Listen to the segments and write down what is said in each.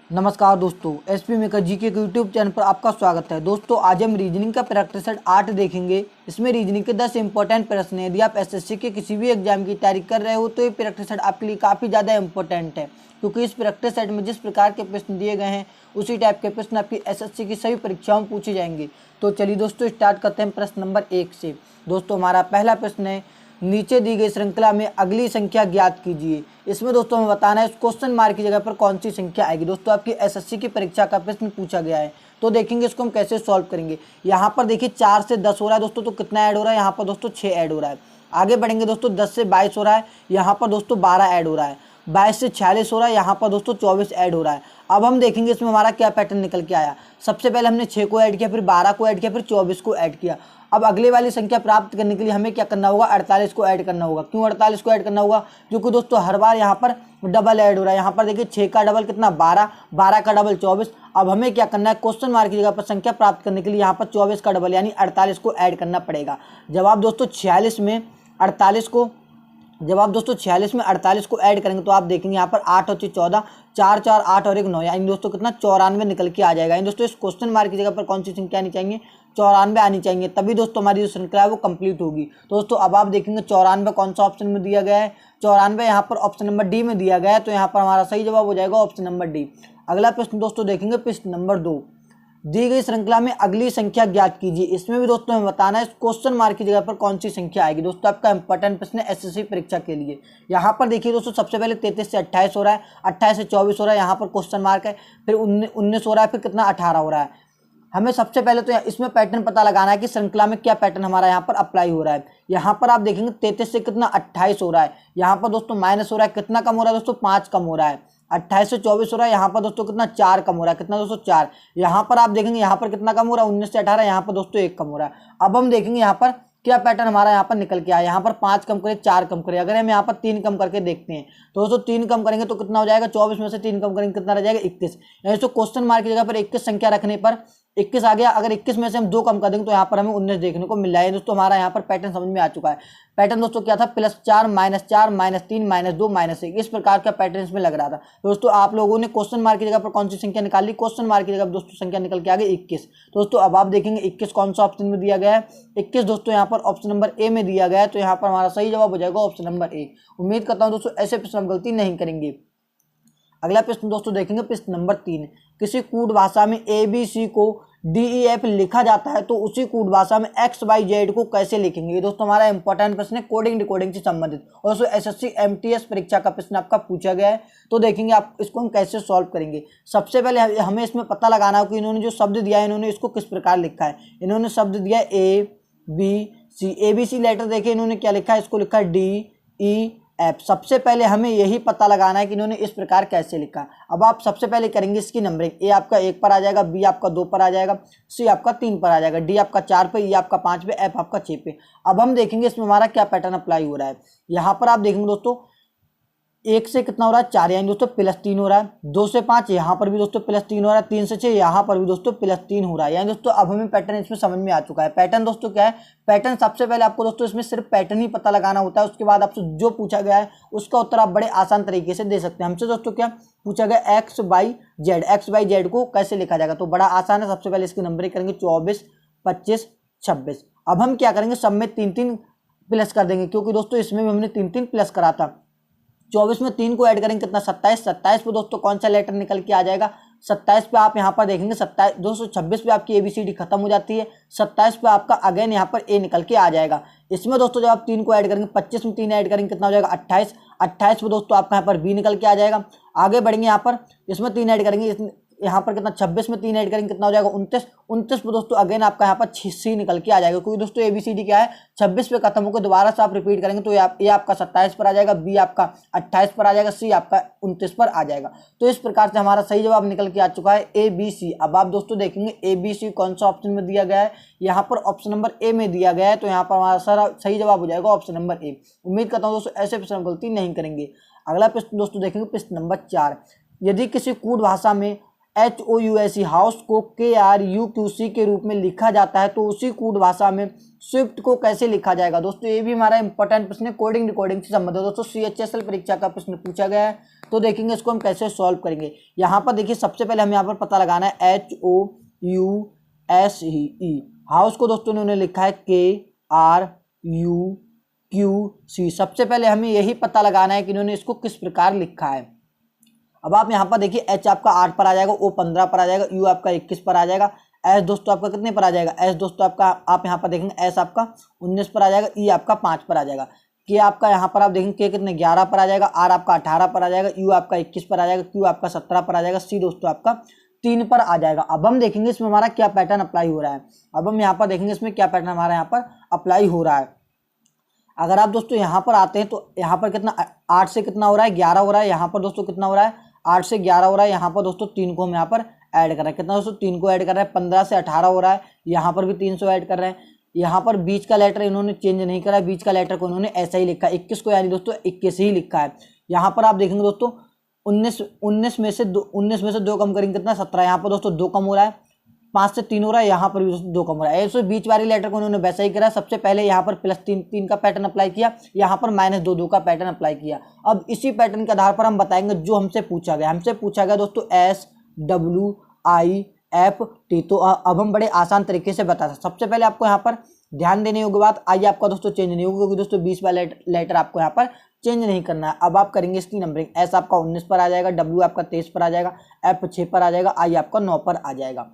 नमस्कार दोस्तों, SP maker GK के यूट्यूब चैनल पर आपका स्वागत है। दोस्तों आज हम रीजनिंग का प्रैक्टिस सेट 8 देखेंगे। इसमें रीजनिंग के 10 इंपॉर्टेंट प्रश्न हैं। यदि आप एसएससी के किसी भी एग्जाम की तैयारी कर रहे हो तो ये प्रैक्टिस सेट आपके लिए काफ़ी ज़्यादा इंपॉर्टेंट है, क्योंकि इस प्रैक्टिस सेट में जिस प्रकार के प्रश्न दिए गए हैं उसी टाइप के प्रश्न आपकी एसएससी की सभी परीक्षाओं में पूछे जाएंगे। तो चलिए दोस्तों स्टार्ट करते हैं प्रश्न नंबर 1 से। दोस्तों हमारा पहला प्रश्न है, नीचे दी गई श्रृंखला में अगली संख्या ज्ञात कीजिए। इसमें दोस्तों हमें बताना है क्वेश्चन मार्क की जगह पर कौन सी संख्या आएगी। दोस्तों आपकी एसएससी की परीक्षा का प्रश्न पूछा गया है, तो देखेंगे इसको हम कैसे सॉल्व करेंगे। यहाँ पर देखिए 4 से 10 हो रहा है दोस्तों, तो कितना ऐड हो रहा है यहाँ पर दोस्तों 6 ऐड हो रहा है। आगे बढ़ेंगे दोस्तों 10 से 22 हो रहा है, यहाँ पर दोस्तों 12 ऐड हो रहा है। 22 से 46 हो रहा है, यहाँ पर दोस्तों 24 ऐड हो रहा है। अब हम देखेंगे इसमें हमारा क्या पैटर्न निकल के आया। सबसे पहले हमने 6 को ऐड किया, फिर 12 को ऐड किया, फिर 24 को ऐड किया। अब अगले वाली संख्या प्राप्त करने के लिए हमें क्या करना होगा, 48 को ऐड करना होगा। क्यों 48 को ऐड करना होगा? क्योंकि दोस्तों हर बार यहाँ पर डबल ऐड हो रहा है। यहाँ पर देखिए 6 का डबल कितना 12, 12 का डबल 24। अब हमें क्या करना है, क्वेश्चन मार्क की जगह पर संख्या प्राप्त करने के लिए यहाँ पर 24 का डबल यानी 48 को ऐड करना पड़ेगा। जवाब दोस्तों 46 में 48 को ऐड करेंगे तो आप देखेंगे यहाँ पर 8 और 14, 4 4 8 और 1 9, यानी दोस्तों कितना 94 निकल के आ जाएगा। यानी दोस्तों इस क्वेश्चन मार्क की जगह पर कौन सी संख्या आनी चाहिए, 94 आनी चाहिए, तभी दोस्तों हमारी जो श्रृंखला है वो कंप्लीट होगी। तो दोस्तों अब आप देखेंगे 94 कौन सा ऑप्शन में दिया गया है, 94 यहाँ पर ऑप्शन नंबर डी में दिया गया है, तो यहाँ पर हमारा सही जवाब हो जाएगा ऑप्शन नंबर डी। अगला प्रश्न दोस्तों देखेंगे प्रश्न नंबर 2, दी गई श्रृंखला में अगली संख्या ज्ञात कीजिए। इसमें भी दोस्तों हमें बताना है क्वेश्चन मार्क की जगह पर कौन सी संख्या आएगी। दोस्तों आपका इंपॉर्टेंट प्रश्न है एसएससी परीक्षा के लिए। यहाँ पर देखिए दोस्तों सबसे पहले 33 से 28 हो रहा है, 28 से 24 हो रहा है, यहाँ पर क्वेश्चन मार्क है, फिर 19 हो रहा है, फिर कितना 18 हो रहा है। हमें सबसे पहले तो इसमें पैटर्न पता लगाना है कि श्रृंखला में क्या पैटर्न हमारा यहाँ पर अप्लाई हो रहा है। यहाँ पर आप देखेंगे 33 से कितना 28 हो रहा है, यहाँ पर दोस्तों माइनस हो रहा है, कितना कम हो रहा है दोस्तों 5 कम हो रहा है। 28 से 24 हो रहा है, यहाँ पर दोस्तों कितना 4 कम हो रहा है, कितना दोस्तों 4। यहाँ पर आप देखेंगे यहाँ पर कितना कम हो रहा है 19 से 18, यहाँ पर दोस्तों 1 कम हो रहा है। अब हम देखेंगे यहाँ पर क्या पैटर्न हमारा यहाँ पर निकल के आया। यहाँ पर 5 कम करे 4 कम करे, अगर हम यहाँ पर 3 कम करके देखते हैं तो दोस्तों 3 कम करेंगे तो कितना हो जाएगा, 24 में से 3 कम करेंगे कितना रह जाएगा 21। यानी तो क्वेश्चन मार्क की जगह पर 21 संख्या रखने पर 21 आ गया। अगर 21 में से हम 2 कम कर देंगे तो यहाँ पर हमें 19 देखने को मिल रहा है। दोस्तों हमारा यहाँ पर पैटर्न समझ में आ चुका है। पैटर्न दोस्तों क्या था, +4 -4 -3 -2 -1, इस प्रकार का पैटर्न इसमें लग रहा था। दोस्तों आप लोगों ने क्वेश्चन मार्क की जगह पर कौन सी संख्या निकाली, क्वेश्चन मार्क की जगह पर दोस्तों संख्या निकल के आ गई 21। दोस्तों अब आप देखेंगे 21 कौन सा ऑप्शन में दिया गया है, 21 दोस्तों यहाँ पर ऑप्शन नंबर ए में दिया गया है, तो यहाँ पर हमारा सही जवाब हो जाएगा ऑप्शन नंबर ए। उम्मीद करता हूँ दोस्तों ऐसे प्रश्न हम गलती नहीं करेंगे। अगला प्रश्न दोस्तों देखेंगे प्रश्न नंबर 3, किसी कूट भाषा में ABC को DEF लिखा जाता है तो उसी कूट भाषा में XYZ को कैसे लिखेंगे। ये दोस्तों हमारा इंपॉर्टेंट प्रश्न है कोडिंग डिकोडिंग से संबंधित, और दोस्तों एसएससी MTS परीक्षा का प्रश्न आपका पूछा गया है। तो देखेंगे आप इसको हम कैसे सॉल्व करेंगे। सबसे पहले हमें इसमें पता लगाना हो कि इन्होंने जो शब्द दिया है इन्होंने इसको किस प्रकार लिखा है। इन्होंने शब्द दिया है ABC, ABC लेटर देखिए इन्होंने क्या लिखा है, इसको लिखा है DEF। सबसे पहले हमें यही पता लगाना है कि इन्होंने इस प्रकार कैसे लिखा। अब आप सबसे पहले करेंगे इसकी नंबरिंग, ए आपका 1 पर आ जाएगा, बी आपका 2 पर आ जाएगा, सी आपका 3 पर आ जाएगा, डी आपका 4 पे, ई आपका 5 पे, एफ आपका 6 पे। अब हम देखेंगे इसमें हमारा क्या पैटर्न अप्लाई हो रहा है। यहाँ पर आप देखेंगे दोस्तों 1 से कितना हो रहा है 4, यानी दोस्तों +3 हो रहा है। 2 से 5 यहाँ पर भी दोस्तों +3 हो रहा है। 3 से 6 यहाँ पर भी दोस्तों +3 हो रहा है। यानी दोस्तों अब हमें पैटर्न इसमें समझ में आ चुका है। पैटर्न दोस्तों क्या है, पैटर्न सबसे पहले आपको दोस्तों इसमें सिर्फ पैटर्न ही पता लगाना होता है। उसके बाद आपसे जो पूछा गया है उसका उत्तर आप बड़े आसान तरीके से दे सकते हैं। हमसे दोस्तों क्या पूछा गया, XYZ को कैसे लिखा जाएगा, तो बड़ा आसान है। सबसे पहले इसकी नंबरिंग करेंगे 24 25 26। अब हम क्या करेंगे, सब में 3 प्लस कर देंगे, क्योंकि दोस्तों इसमें भी हमने 3 प्लस करा था। 24 में 3 को ऐड करेंगे कितना 27, 27 पे दोस्तों कौन सा लेटर निकल के आ जाएगा, 27 पे आप यहाँ पर देखेंगे 27 226 पे आपकी ABCD खत्म हो जाती है। 27 पे आपका अगेन यहाँ पर ए निकल के आ जाएगा। इसमें दोस्तों जब आप 3 को ऐड करेंगे 25 में 3 ऐड करेंगे कितना हो जाएगा 28, 28 पे दोस्तों आपका यहाँ पर बी निकल के आ जाएगा। आगे बढ़ेंगे यहाँ पर इसमें 3 ऐड करेंगे, यहाँ पर कितना 26 में 3 ऐड करेंगे कितना हो जाएगा 29, 29 पे दोस्तों अगेन आपका यहाँ पर सी निकल के आ जाएगा, क्योंकि दोस्तों ABCD क्या है 26 पे खत्म होकर दोबारा से आप रिपीट करेंगे तो ये आपका 27 पर आ जाएगा, बी आपका 28 पर आ जाएगा, सी आपका 29 पर आ जाएगा। तो इस प्रकार से हमारा सही जवाब निकल के आ चुका है ABC। अब आप दोस्तों देखेंगे ABC कौन सा ऑप्शन में दिया गया है, यहाँ पर ऑप्शन नंबर ए में दिया गया है, तो यहाँ पर हमारा सारा सही जवाब हो जाएगा ऑप्शन नंबर ए। उम्मीद करता हूँ दोस्तों ऐसे प्रश्न गलती नहीं करेंगे। अगला प्रश्न दोस्तों देखेंगे प्रश्न नंबर 4, यदि किसी कूट भाषा में HOUSE हाउस को KRUQC के रूप में लिखा जाता है तो उसी कूट भाषा में स्विफ्ट को कैसे लिखा जाएगा। दोस्तों ये भी हमारा इंपॉर्टेंट प्रश्न है कोडिंग डिकोडिंग से संबंधित। दोस्तों CHSL परीक्षा का प्रश्न पूछा गया है। तो देखेंगे इसको हम कैसे सॉल्व करेंगे। यहाँ पर देखिए सबसे पहले हमें यहाँ पर पता लगाना है HOUSE, हाउस को दोस्तों इन्होंने लिखा है KRUQC। सबसे पहले हमें यही पता लगाना है कि इन्होंने इसको किस प्रकार लिखा है। अब आप यहाँ पर देखिए H आपका 8 पर आ जाएगा, O 15 पर आ जाएगा, U आपका 21 पर आ जाएगा, S दोस्तों आपका कितने पर आ जाएगा, S दोस्तों आपका आप यहाँ पर देखेंगे S आपका 19 पर आ जाएगा, E आपका 5 पर आ जाएगा, K आपका यहाँ पर आप देखेंगे K कितने 11 पर आ जाएगा, R आपका 18 पर आ जाएगा, U आपका 21 पर आ जाएगा, Q आपका 17 पर आ जाएगा, C दोस्तों आपका 3 पर आ जाएगा। अब हम देखेंगे इसमें हमारा क्या पैटर्न अप्लाई हो रहा है। अब हम यहाँ पर देखेंगे इसमें क्या पैटर्न हमारा यहाँ पर अप्लाई हो रहा है। अगर आप दोस्तों यहाँ पर आते हैं तो यहाँ पर कितना 8 से कितना हो रहा है 11 हो रहा है, यहाँ पर दोस्तों कितना हो रहा है 8 से 11 हो रहा है, यहाँ पर दोस्तों 3 को हम यहाँ पर ऐड कर रहे हैं, कितना दोस्तों 3 को ऐड कर रहे हैं, 15 से 18 हो रहा है, यहाँ पर भी 300 ऐड कर रहे हैं। यहाँ पर बीच का लेटर इन्होंने चेंज नहीं करा है, बीच का लेटर को इन्होंने ऐसा ही लिखा है 21 को, यानी दोस्तों 21 ही लिखा है। यहाँ पर आप देखेंगे दोस्तों 19 में से 2 कम करेंगे कितना 17, यहाँ पर दोस्तों 2 कम हो रहा है, 5 से 3 हो रहा है, यहाँ पर भी दोस्तों 2 कम हो रहा है। ऐसे बीच वाले लेटर को उन्होंने वैसा ही करा। सबसे पहले यहाँ पर +3 का पैटर्न अप्लाई किया, यहाँ पर -2 का पैटर्न अप्लाई किया। अब इसी पैटर्न के आधार पर हम बताएंगे जो हमसे पूछा गया दोस्तों SWIFT। तो अब हम बड़े आसान तरीके से बता सकते। सबसे पहले आपको यहाँ पर ध्यान देने योग्य बात, आई आपका दोस्तों चेंज नहीं होगी, क्योंकि दोस्तों 20 वाला लेटर आपको यहाँ पर चेंज नहीं करना है। अब आप करेंगे इसकी नंबरिंग, S आपका 19 पर आ जाएगा, W आपका 23 पर आ जाएगा, F 6 पर आ जाएगा, I आपका 9 पर आ जाएगा।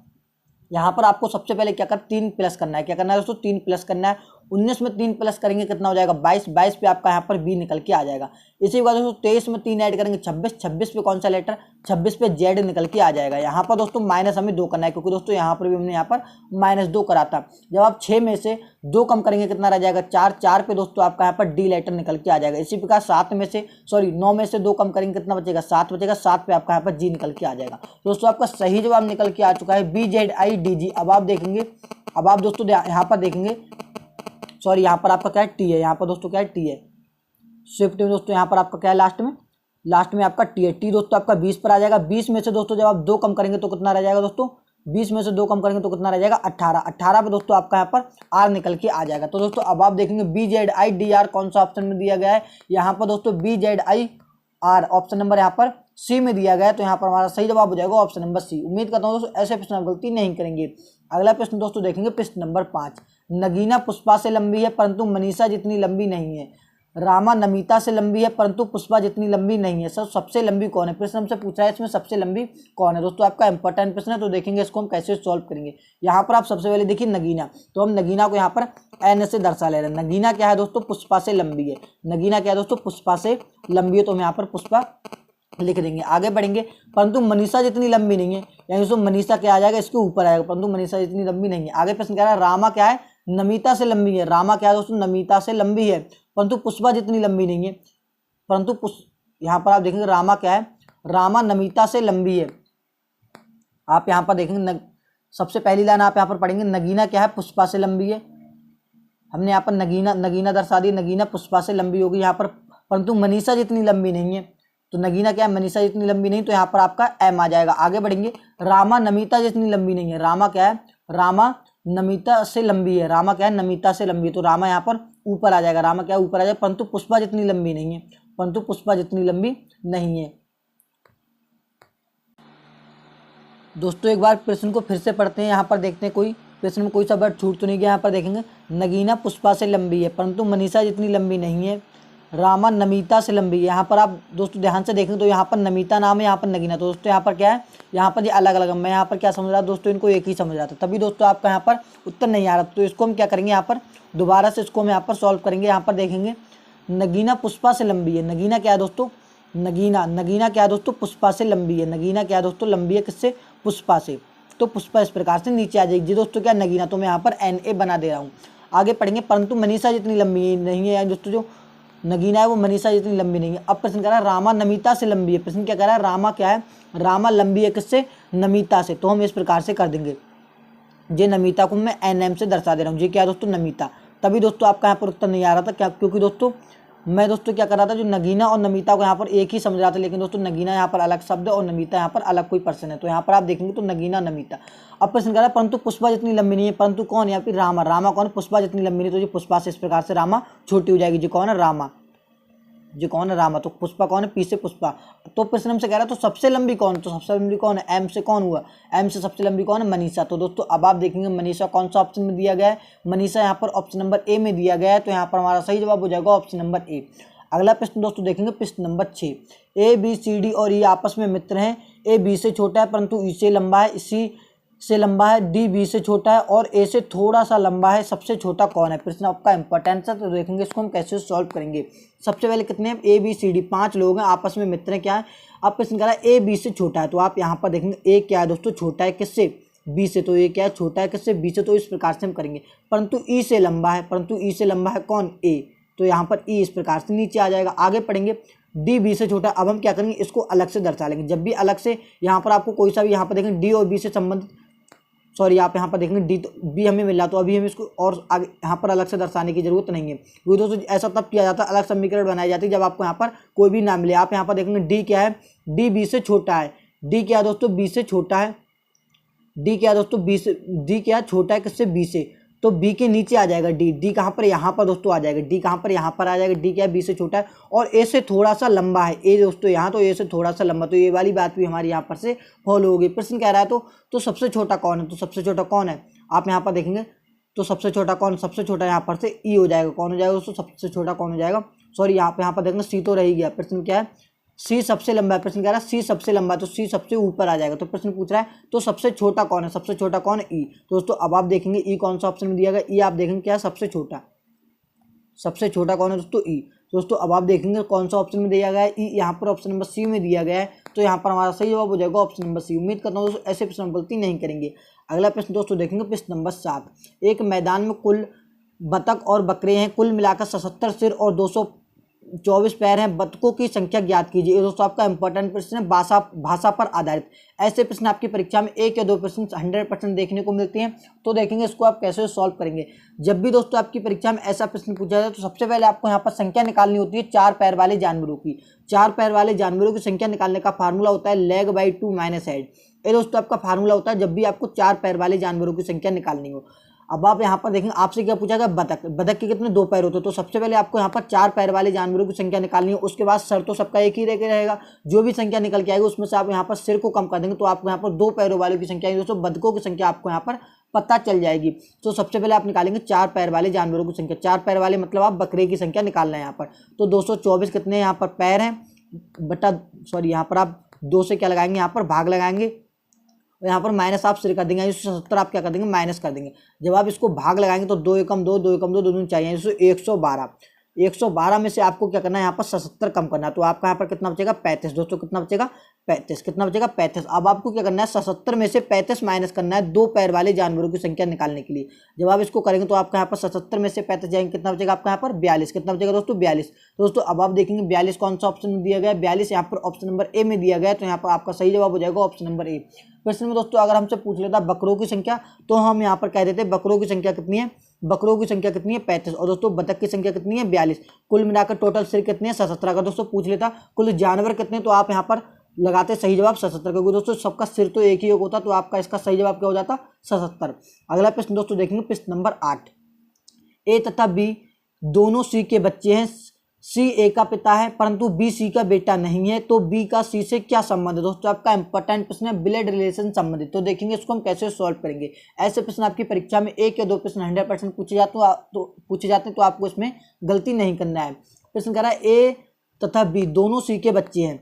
यहाँ पर आपको सबसे पहले क्या करना 3 प्लस करना है। क्या करना है दोस्तों 3 प्लस करना है। 19 में 3 प्लस करेंगे कितना हो जाएगा 22, 22 पे आपका यहाँ पर B निकल के आ जाएगा। इसी के बाद दोस्तों 23 में 3 ऐड करेंगे 26, 26 पे कौन सा लेटर 26 पे Z निकल के आ जाएगा। यहाँ पर दोस्तों माइनस हमें 2 करना है, क्योंकि दोस्तों यहाँ पर भी हमने यहाँ पर -2 करा था। जब आप 6 में से 2 कम करेंगे कितना रह जाएगा 4, 4 पे दोस्तों आपका यहाँ पर D लेटर निकल के आ जाएगा। इसी प्रकार 9 में से 2 कम करेंगे कितना बचेगा 7 बचेगा, 7 पे आपका यहाँ पर G निकल के आ जाएगा। दोस्तों आपका सही जवाब निकल के आ चुका है BZIDG। अब आप देखेंगे, अब आप दोस्तों यहाँ पर देखेंगे, यहाँ पर आपका क्या है T है, यहाँ पर दोस्तों क्या है T है स्विफ्ट में दोस्तों, यहाँ पर आपका क्या है लास्ट में आपका T है। T दोस्तों आपका 20 पर आ जाएगा। 20 में से दोस्तों जब आप 2 कम करेंगे तो कितना रह जाएगा दोस्तों 20 में से 2 कम करेंगे तो कितना रह जाएगा 18, 18 पे दोस्तों आपका यहाँ पर R निकल के आ जाएगा। तो दोस्तों अब आप देखेंगे BZIDR कौन सा ऑप्शन में दिया गया है, यहाँ पर दोस्तों BZIR ऑप्शन नंबर यहाँ पर C में दिया गया है। तो यहाँ पर हमारा सही जवाब हो जाएगा ऑप्शन नंबर C। उम्मीद करता हूँ दोस्तों ऐसे प्रश्न आप गलती नहीं करेंगे। अगला प्रश्न दोस्तों देखेंगे प्रश्न नंबर 5। नगीना पुष्पा से लंबी है परंतु मनीषा जितनी लंबी नहीं है। रामा नमिता से लंबी है परंतु पुष्पा जितनी लंबी नहीं है। सबसे लंबी कौन है, प्रश्न हमसे पूछा है इसमें सबसे लंबी कौन है। दोस्तों आपका इंपॉर्टेंट प्रश्न है, तो देखेंगे इसको हम कैसे सॉल्व करेंगे। यहाँ पर आप सबसे पहले देखिए नगीना, तो हम नगीना को यहाँ पर N से दर्शा ले रहे हैं। नगीना क्या है दोस्तों पुष्पा से लंबी है, नगीना क्या है दोस्तों पुष्पा से लंबी है, तो हम यहाँ पर पुष्पा लिख देंगे। आगे बढ़ेंगे, परंतु मनीषा जितनी लंबी नहीं है, यानी दोस्तों मनीषा क्या आ जाएगा इसके ऊपर आएगा, परंतु मनीषा जितनी लंबी नहीं है। आगे प्रश्न कह रहा है रामा क्या है नमिता से लंबी है। रामा क्या है दोस्तों नमिता से लंबी है, परंतु पुष्पा जितनी लंबी नहीं है। परंतु यहाँ पर आप देखेंगे रामा क्या है, रामा नमिता से लंबी है। आप यहाँ पर देखेंगे सबसे पहली लाइन आप यहाँ पर पढ़ेंगे, नगीना क्या है पुष्पा से लंबी है। हमने यहाँ पर नगीना दर्शा दी, नगीना पुष्पा से लंबी होगी यहाँ पर, परंतु मनीषा जितनी लंबी नहीं है। तो नगीना क्या है मनीषा जितनी लंबी नहीं, तो यहाँ पर आपका M आ जाएगा। आगे बढ़ेंगे, रामा नमिता जितनी लंबी नहीं है। रामा क्या है, रामा नमिता से लंबी है। रामा क्या है नमिता से लंबी है, तो रामा यहाँ पर ऊपर आ जाएगा। रामा क्या है ऊपर आ जाएगा, परंतु पुष्पा जितनी लंबी नहीं है, परंतु पुष्पा जितनी लंबी नहीं है। दोस्तों एक बार प्रश्न को फिर से पढ़ते हैं, यहाँ पर देखते हैं कोई प्रश्न में कोई सा वर्ड छूट तो नहीं गया। यहाँ पर देखेंगे, नगीना पुष्पा से लंबी है परंतु मनीषा जितनी लंबी नहीं है। रामा नमिता से लंबी है। यहाँ पर आप दोस्तों ध्यान से देखें तो यहाँ पर नमिता नाम है, यहाँ पर नगीना। तो दोस्तों यहाँ पर क्या है, यहाँ पर ये अलग अलग, मैं यहाँ पर क्या समझ रहा था दोस्तों, इनको एक ही समझ रहा था, तभी दोस्तों आपका यहाँ पर उत्तर नहीं आ रहा। तो इसको हम क्या करेंगे, यहाँ पर दोबारा से इसको हम यहाँ पर सॉल्व करेंगे। यहाँ पर देखेंगे, नगीना पुष्पा से लंबी है। नगीना क्या है दोस्तों, नगीना क्या है दोस्तों पुष्पा से लंबी है। नगीना क्या है दोस्तों लंबी है किससे, पुष्पा से। तो पुष्पा इस प्रकार से नीचे आ जाएगी जी दोस्तों क्या नगीना, तो मैं यहाँ पर NA बना दे रहा हूँ। आगे पढ़ेंगे, परंतु मनीषा जितनी लंबी नहीं है, दोस्तों जो नगीना है वो मनीषा जितनी लंबी नहीं है। अब प्रश्न कह रहा है रामा नमिता से लंबी है। प्रश्न क्या कह रहा है, रामा क्या है, रामा लंबी है किससे, नमिता से। तो हम इस प्रकार से कर देंगे, जे नमिता को मैं NM से दर्शा दे रहा हूँ। जी क्या है दोस्तों नमिता। तभी दोस्तों आपका यहाँ पर उत्तर नहीं आ रहा था, क्या, क्योंकि दोस्तों मैं दोस्तों क्या कर रहा था, जो नगीना और नमिता को यहाँ पर एक ही समझ रहा था, लेकिन दोस्तों नगीना यहाँ पर अलग शब्द है और नमिता यहाँ पर अलग कोई पर्सन है। तो यहाँ पर आप देखेंगे तो नगीना नमिता। अब प्रश्न कर रहा है, परंतु पुष्पा जितनी लंबी नहीं है। परंतु कौन, यहाँ पर रामा। रामा कौन, पुष्पा जितनी लंबी नहीं, तो जी पुष्पा से इस प्रकार से रामा छोटी हो जाएगी। जी कौन है, रामा। जी कौन है, रामा। तो पुष्पा कौन है, पी से पुष्पा। तो प्रश्न हमसे कह रहा है तो सबसे लंबी कौन, तो सबसे लंबी कौन है, एम से कौन हुआ, एम से सबसे लंबी कौन है, मनीषा। तो दोस्तों अब आप देखेंगे मनीषा कौन सा ऑप्शन में दिया गया है, मनीषा यहाँ पर ऑप्शन नंबर ए में दिया गया है। तो यहाँ पर हमारा सही जवाब हो जाएगा ऑप्शन नंबर ए। अगला प्रश्न दोस्तों देखेंगे प्रश्न number 6। A B C D और ई आपस में मित्र हैं। ए बी से छोटा है परंतु ई से लंबा है, सी से लंबा है, डी बी से छोटा है और ए से थोड़ा सा लंबा है। सबसे छोटा कौन है। प्रश्न आपका इंपॉर्टेंट है, तो देखेंगे इसको हम कैसे सॉल्व करेंगे। सबसे पहले कितने हैं, ए बी सी डी 5 लोग हैं, आपस में मित्र हैं। क्या है, आप प्रश्न कह रहा है ए बी से छोटा है, तो आप यहाँ पर देखेंगे ए क्या है दोस्तों, छोटा है किससे, बी से। तो ये क्या है, छोटा है किससे, बी से। तो इस प्रकार से हम करेंगे। परंतु ई से लंबा है, परंतु ई से लंबा है कौन, ए। तो यहाँ पर ई इस प्रकार से नीचे आ जाएगा। आगे पढ़ेंगे, डी बी से छोटा। अब हम क्या करेंगे, इसको अलग से दर्शा लेंगे। जब भी अलग से यहाँ पर आपको कोई सा भी यहाँ पर देखेंगे डी और बी से संबंधित, सॉरी आप यहाँ पर देखेंगे डी तो बी हमें मिला, तो अभी हम इसको और आगे यहाँ पर अलग से दर्शाने की जरूरत नहीं है। क्योंकि दोस्तों ऐसा तब किया जाता है, अलग समीकरण बनाई जाती है जब आपको यहाँ पर कोई भी ना मिले। आप यहाँ पर देखेंगे डी क्या है, डी बी से छोटा है। डी क्या है दोस्तों, बी से छोटा है। डी क्या है दोस्तों, बी से, डी क्या है, छोटा है किससे, बी से। तो बी के नीचे आ जाएगा डी। डी कहाँ पर, यहाँ पर दोस्तों आ जाएगा। डी कहाँ पर, यहाँ पर आ जाएगा। डी क्या है, बी से छोटा है और ए से थोड़ा सा लंबा है। ए दोस्तों यहाँ, तो ए से थोड़ा सा लंबा। तो ये वाली बात भी हमारी यहाँ पर से फॉलो होगी। प्रश्न कह रहा है तो सबसे छोटा कौन है। तो सबसे छोटा कौन है, आप यहाँ पर देखेंगे तो सबसे छोटा कौन, सबसे छोटा यहाँ पर से ई हो जाएगा। कौन हो जाएगा दोस्तों, सबसे छोटा कौन हो जाएगा, सॉरी यहाँ पर देखेंगे सी तो रह गया। प्रश्न क्या है, सी सबसे लंबा है। प्रश्न कह रहा है सी सबसे लंबा है, तो सी सबसे ऊपर आ जाएगा। तो प्रश्न पूछ रहा है तो सबसे छोटा कौन है, सबसे छोटा कौन है, ई। तो दोस्तों अब आप देखेंगे ई कौन सा ऑप्शन में दिया गया, ई आप देखेंगे क्या सबसे छोटा, सबसे छोटा कौन है दोस्तों, ई। दोस्तों अब आप देखेंगे कौन सा ऑप्शन में दिया गया है, ई। यहाँ पर ऑप्शन नंबर सी में दिया गया है। तो यहाँ पर हमारा सही जवाब हो जाएगा ऑप्शन नंबर सी। उम्मीद करता हूँ दोस्तों ऐसे प्रश्न हम गलती नहीं करेंगे। अगला प्रश्न दोस्तों देखेंगे प्रश्न नंबर 7। एक मैदान में कुल बतख और बकरे हैं, कुल मिलाकर 77 सिर और 224 पैर हैं। बतखों की संख्या ज्ञात कीजिए। दोस्तों आपका इंपॉर्टेंट प्रश्न है, भाषा पर आधारित। ऐसे प्रश्न आपकी परीक्षा में 1 या 2 प्रश्न 100% देखने को मिलते हैं। तो देखेंगे इसको आप कैसे सॉल्व करेंगे। जब भी दोस्तों आपकी परीक्षा में ऐसा प्रश्न पूछा जाए तो सबसे पहले आपको यहाँ पर संख्या निकालनी होती है 4 पैर वाले जानवरों की। 4 पैर वाले जानवरों की संख्या निकालने का फार्मूला होता है लेग बाई 2 माइनस हेड। ये दोस्तों आपका फार्मूला होता है जब भी आपको 4 पैर वाले जानवरों की संख्या निकालनी हो। अब आप यहाँ पर देखेंगे आपसे क्या पूछा गया, बतख। बतख के कितने, 2 पैर होते हैं। तो सबसे पहले आपको यहाँ पर 4 पैर वाले जानवरों की संख्या निकालनी है। उसके बाद सर तो सबका एक ही रहेगा। जो भी संख्या निकल के आएगी उसमें से आप यहाँ पर सिर को कम कर देंगे तो आपको यहाँ पर 2 पैरों वालों की संख्या, दोस्तों बतखों की संख्या आपको यहाँ पर पता चल जाएगी। तो सबसे पहले आप निकालेंगे 4 पैर वाले जानवरों की संख्या। 4 पैर वाले मतलब आप बकरे की संख्या निकालना है यहाँ पर। तो 224 कितने यहाँ पर पैर हैं बटा, सॉरी यहाँ पर आप 2 से क्या लगाएंगे, यहाँ पर भाग लगाएंगे। यहाँ पर माइनस आप सिर कर देंगे, 170 आप क्या कर देंगे, माइनस कर देंगे। जब आप इसको भाग लगाएंगे तो 2 एकम 2, 2 एकम 2, 2 दूनी चाहिए 112। 112 में से आपको क्या करना है, यहाँ पर 77 कम करना है। तो आपका यहाँ पर कितना बचेगा, 35। दोस्तों कितना बचेगा, 35। कितना बचेगा, 35। अब आपको क्या करना है, 77 में से 35 माइनस करना है 2 पैर वाले जानवरों की संख्या निकालने के लिए। जब आप इसको करेंगे तो आपका यहाँ पर 77 में से 35 जाएंगे, कितना बचेगा आपका यहाँ पर 42। कितना बचेगा दोस्तों, 42। दोस्तों अब आप देखेंगे 42 कौन सा ऑप्शन में दिया गया है, 42 यहाँ पर ऑप्शन नंबर ए में दिया गया है। तो यहाँ पर आपका सही जवाब हो जाएगा ऑप्शन नंबर ए। प्रश्न में दोस्तों अगर हमसे पूछ लेता बकरों की संख्या तो हम यहाँ पर कह देते बकरों की संख्या कितनी है, बकरों की संख्या कितनी है, 35। और दोस्तों बतख की संख्या कितनी है, 42। कुल मिलाकर टोटल सिर कितने हैं, 77। अगर दोस्तों पूछ लेता कुल जानवर कितने, तो आप यहाँ पर लगाते सही जवाब 77, क्योंकि दोस्तों सबका सिर तो एक ही होता। तो आपका इसका सही जवाब क्या हो जाता, 77। अगला प्रश्न दोस्तों देखेंगे प्रश्न नंबर 8। ए तथा बी दोनों सी के बच्चे हैं। सी ए का पिता है परंतु बी सी का बेटा नहीं है, तो बी का सी से क्या संबंध है। दोस्तों आपका इंपॉर्टेंट प्रश्न है, ब्लड रिलेशन संबंधित। तो देखेंगे इसको हम कैसे सॉल्व करेंगे। ऐसे प्रश्न आपकी परीक्षा में 1 या 2 प्रश्न 100% पूछे जाते हैं, तो आपको इसमें गलती नहीं करना है। प्रश्न कह रहा है ए तथा बी दोनों सी के बच्चे हैं।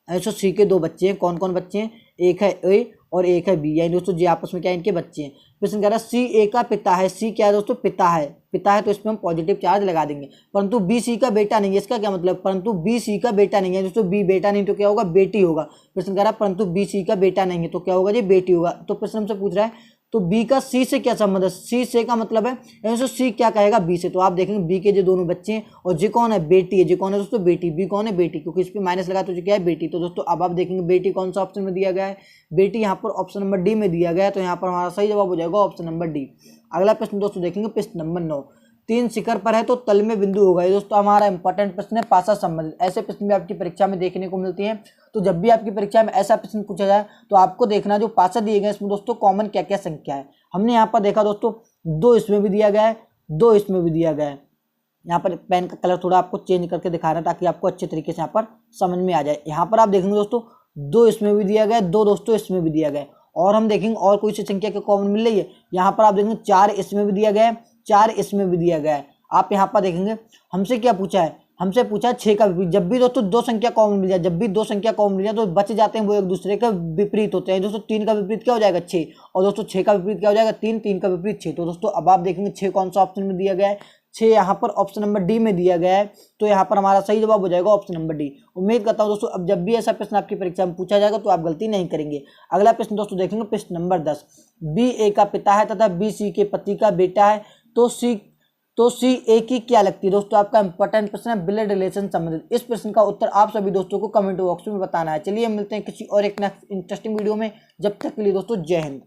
ऐसे सी के 2 बच्चे हैं। कौन कौन बच्चे हैं, एक है ए और एक है बी, यानी दोस्तों जी आपस में क्या इनके बच्चे हैं। प्रश्न कह रहा है सी ए का पिता है। सी क्या है दोस्तों, पिता है। पिता है तो इसमें हम पॉजिटिव चार्ज लगा देंगे। परंतु बी सी का बेटा नहीं है, इसका क्या मतलब, परंतु बी सी का बेटा नहीं है। दोस्तों बी बेटा नहीं तो क्या होगा, बेटी होगा। प्रश्न कह रहा है परंतु बी सी का बेटा नहीं है तो क्या होगा जी, बेटी होगा। तो प्रश्न हमसे पूछ रहा है तो बी का सी से क्या संबंध है। सी से का मतलब है यानी सी क्या कहेगा बी से। तो आप देखेंगे बी के जो दोनों बच्चे हैं और जी कौन है, बेटी है। जी कौन है दोस्तों, बेटी। बी कौन है, बेटी, क्योंकि इस पर माइनस लगा तो जी क्या है, बेटी। तो दोस्तों अब आप देखेंगे बेटी कौन सा ऑप्शन में दिया गया है, बेटी यहाँ पर ऑप्शन नंबर डी में दिया गया है। तो यहाँ पर हमारा सही जवाब हो जाएगा ऑप्शन नंबर डी। अगला प्रश्न दोस्तों देखेंगे प्रश्न नंबर 9। 3 शिखर पर है तो तल में बिंदु होगा। ये दोस्तों हमारा इंपॉर्टेंट प्रश्न है, पासा संबंधित। ऐसे प्रश्न भी आपकी परीक्षा में देखने को मिलती हैं। तो जब भी आपकी परीक्षा में ऐसा प्रश्न पूछा जाए तो आपको देखना जो पासा दिए गए इसमें दोस्तों कॉमन क्या क्या संख्या है। हमने यहाँ पर देखा दोस्तों 2 इसमें भी दिया गया है, 2 इसमें भी दिया गया है। यहाँ पर पेन का कलर थोड़ा आपको चेंज करके दिखा रहा है ताकि आपको अच्छे तरीके से यहाँ पर समझ में आ जाए। यहाँ पर आप देखेंगे दोस्तों 2 इसमें भी दिया गया है, 2 दोस्तों इसमें भी दिया गया है। और हम देखेंगे और कोई सी संख्या के कॉमन मिल रही है, यहाँ पर आप देखेंगे 4 इसमें भी दिया गया है, 4 इसमें भी दिया गया है। आप यहाँ पर देखेंगे हमसे क्या पूछा है, हमसे पूछा है 6 का विपरीत। जब भी दोस्तों 2 संख्या कॉमन मिल जाए, जब भी 2 संख्या कॉमन मिल जाए तो बच जाते हैं वो एक दूसरे के विपरीत होते हैं। दोस्तों 3 का विपरीत क्या हो जाएगा 6, और दोस्तों 6 का विपरीत क्या हो जाएगा 3, 3 का विपरीत 6। तो दोस्तों अब आप देखेंगे 6 कौन सा ऑप्शन में दिया गया है, 6 यहाँ पर ऑप्शन नंबर डी में दिया गया है। तो यहाँ पर हमारा सही जवाब हो जाएगा ऑप्शन नंबर डी। उम्मीद करता हूँ दोस्तों अब जब भी ऐसा प्रश्न आपकी परीक्षा में पूछा जाएगा तो आप गलती नहीं करेंगे। अगला प्रश्न दोस्तों देखेंगे प्रश्न नंबर 10। बी ए का पिता है तथा बी सी के पति का बेटा है, तो सी ए की क्या लगती है। दोस्तों आपका इंपॉर्टेंट प्रश्न है ब्लड रिलेशन संबंधित। इस प्रश्न का उत्तर आप सभी दोस्तों को कमेंट बॉक्स में बताना है। चलिए मिलते हैं किसी और एक नेक्स्ट इंटरेस्टिंग वीडियो में। जब तक के लिए दोस्तों जय हिंद।